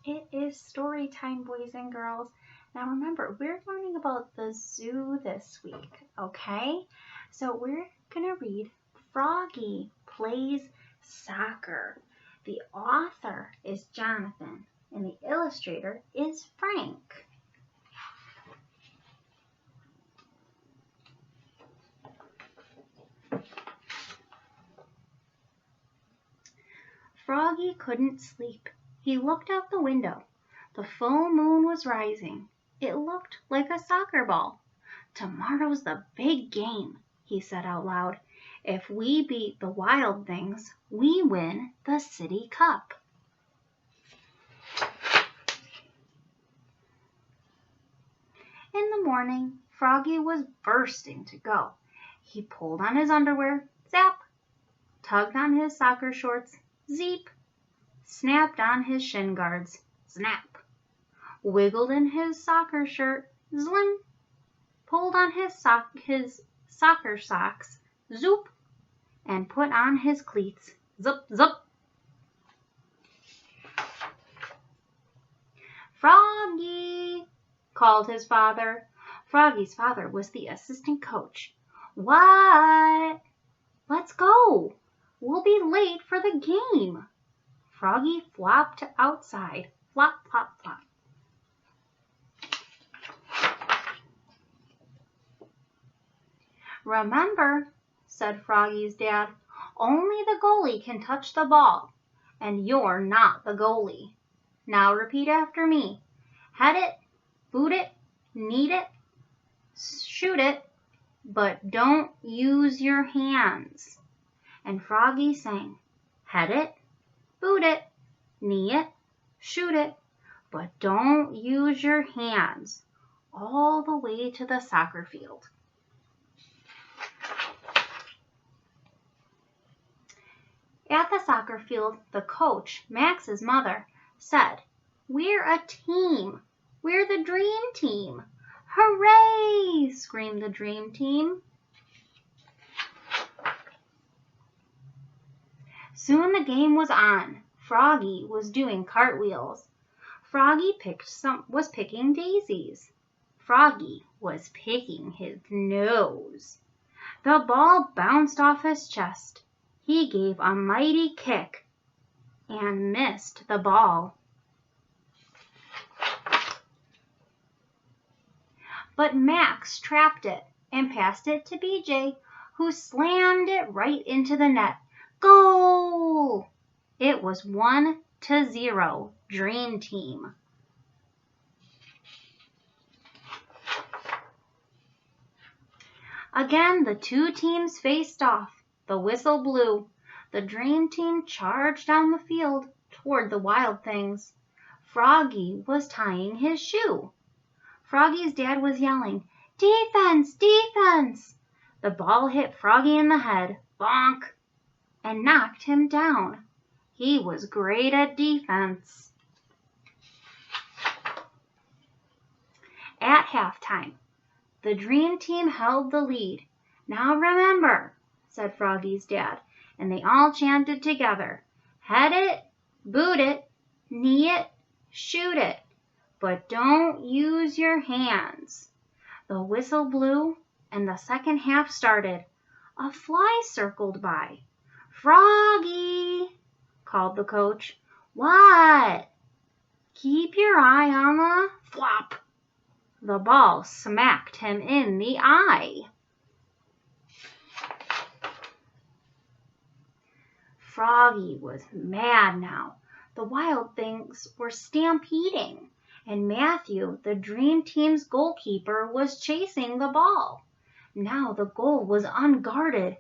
It is story time, boys and girls. Now remember, we're learning about the zoo this week, okay? So we're going to read Froggy Plays Soccer. The author is Jonathan, and the illustrator is Frank. Froggy couldn't sleep. He looked out the window. The full moon was rising. It looked like a soccer ball. "Tomorrow's the big game," he said out loud. "If we beat the Wild Things, we win the City Cup." In the morning, Froggy was bursting to go. He pulled on his underwear, zap, tugged on his soccer shorts, zeep, snapped on his shin guards, snap, wiggled in his soccer shirt, zlim, pulled on his soccer socks, zoop, and put on his cleats, zup, zup. "Froggy!" called his father. Froggy's father was the assistant coach. "What?" "Let's go. We'll be late for the game." Froggy flopped outside. Flop, flop, flop. "Remember," said Froggy's dad, "only the goalie can touch the ball, and you're not the goalie. Now repeat after me. Head it, boot it, knead it, shoot it, but don't use your hands." And Froggy sang, "Head it, boot it, knee it, shoot it, but don't use your hands," all the way to the soccer field. At the soccer field, the coach, Max's mother, said, "We're a team. We're the dream team." "Hooray!" screamed the dream team. Soon the game was on. Froggy was doing cartwheels. Froggy was picking daisies. Froggy was picking his nose. The ball bounced off his chest. He gave a mighty kick and missed the ball. But Max trapped it and passed it to BJ, who slammed it right into the net. Goal! It was 1-0, Dream Team. Again, the two teams faced off. The whistle blew. The Dream Team charged down the field toward the Wild Things. Froggy was tying his shoe. Froggy's dad was yelling, "Defense! Defense!" The ball hit Froggy in the head, bonk, and knocked him down. He was great at defense. At halftime, the Dream Team held the lead. "Now remember," said Froggy's dad, and they all chanted together, "Head it, boot it, knee it, shoot it, but don't use your hands." The whistle blew, and the second half started. A fly circled by. "Froggy!" called the coach. "What?" "Keep your eye on the flop." The ball smacked him in the eye. Froggy was mad now. The Wild Things were stampeding, and Matthew, the Dream Team's goalkeeper, was chasing the ball. Now the goal was unguarded.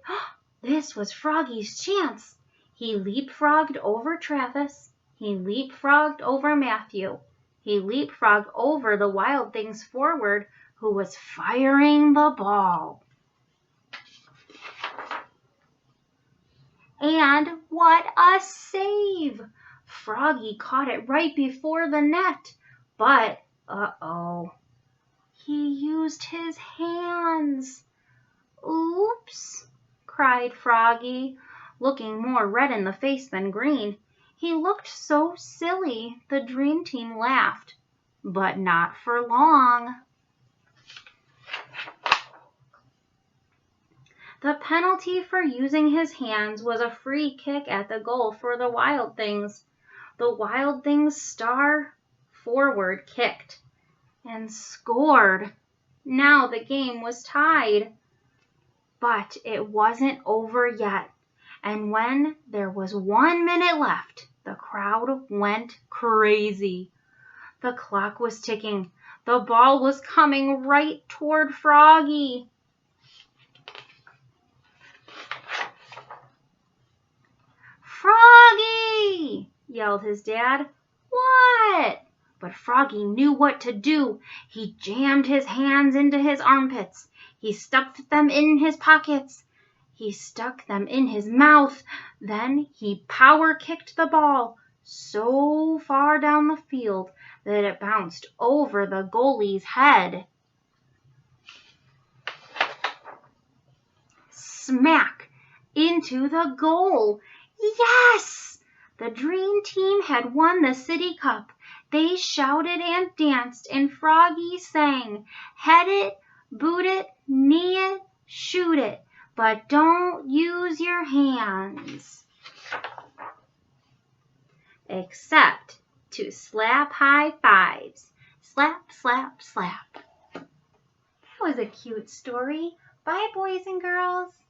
This was Froggy's chance. He leapfrogged over Travis. He leapfrogged over Matthew. He leapfrogged over the Wild Thing's forward, who was firing the ball. And what a save! Froggy caught it right before the net. But, he used his hands. "Oops!" cried Froggy, looking more red in the face than green. He looked so silly, the dream team laughed. But not for long. The penalty for using his hands was a free kick at the goal for the Wild Things. The Wild Things star forward kicked and scored. Now the game was tied. But it wasn't over yet. And when there was 1 minute left, the crowd went crazy. The clock was ticking. The ball was coming right toward Froggy. "Froggy!" yelled his dad. "What?" But Froggy knew what to do. He jammed his hands into his armpits. He stuffed them in his pockets. He stuck them in his mouth. Then he power kicked the ball so far down the field that it bounced over the goalie's head. Smack! Into the goal. Yes! The Dream Team had won the City Cup. They shouted and danced, and Froggy sang, "Head it, boot it, knee it, shoot it, but don't use your hands." Except to slap high fives. Slap, slap, slap. That was a cute story. Bye, boys and girls.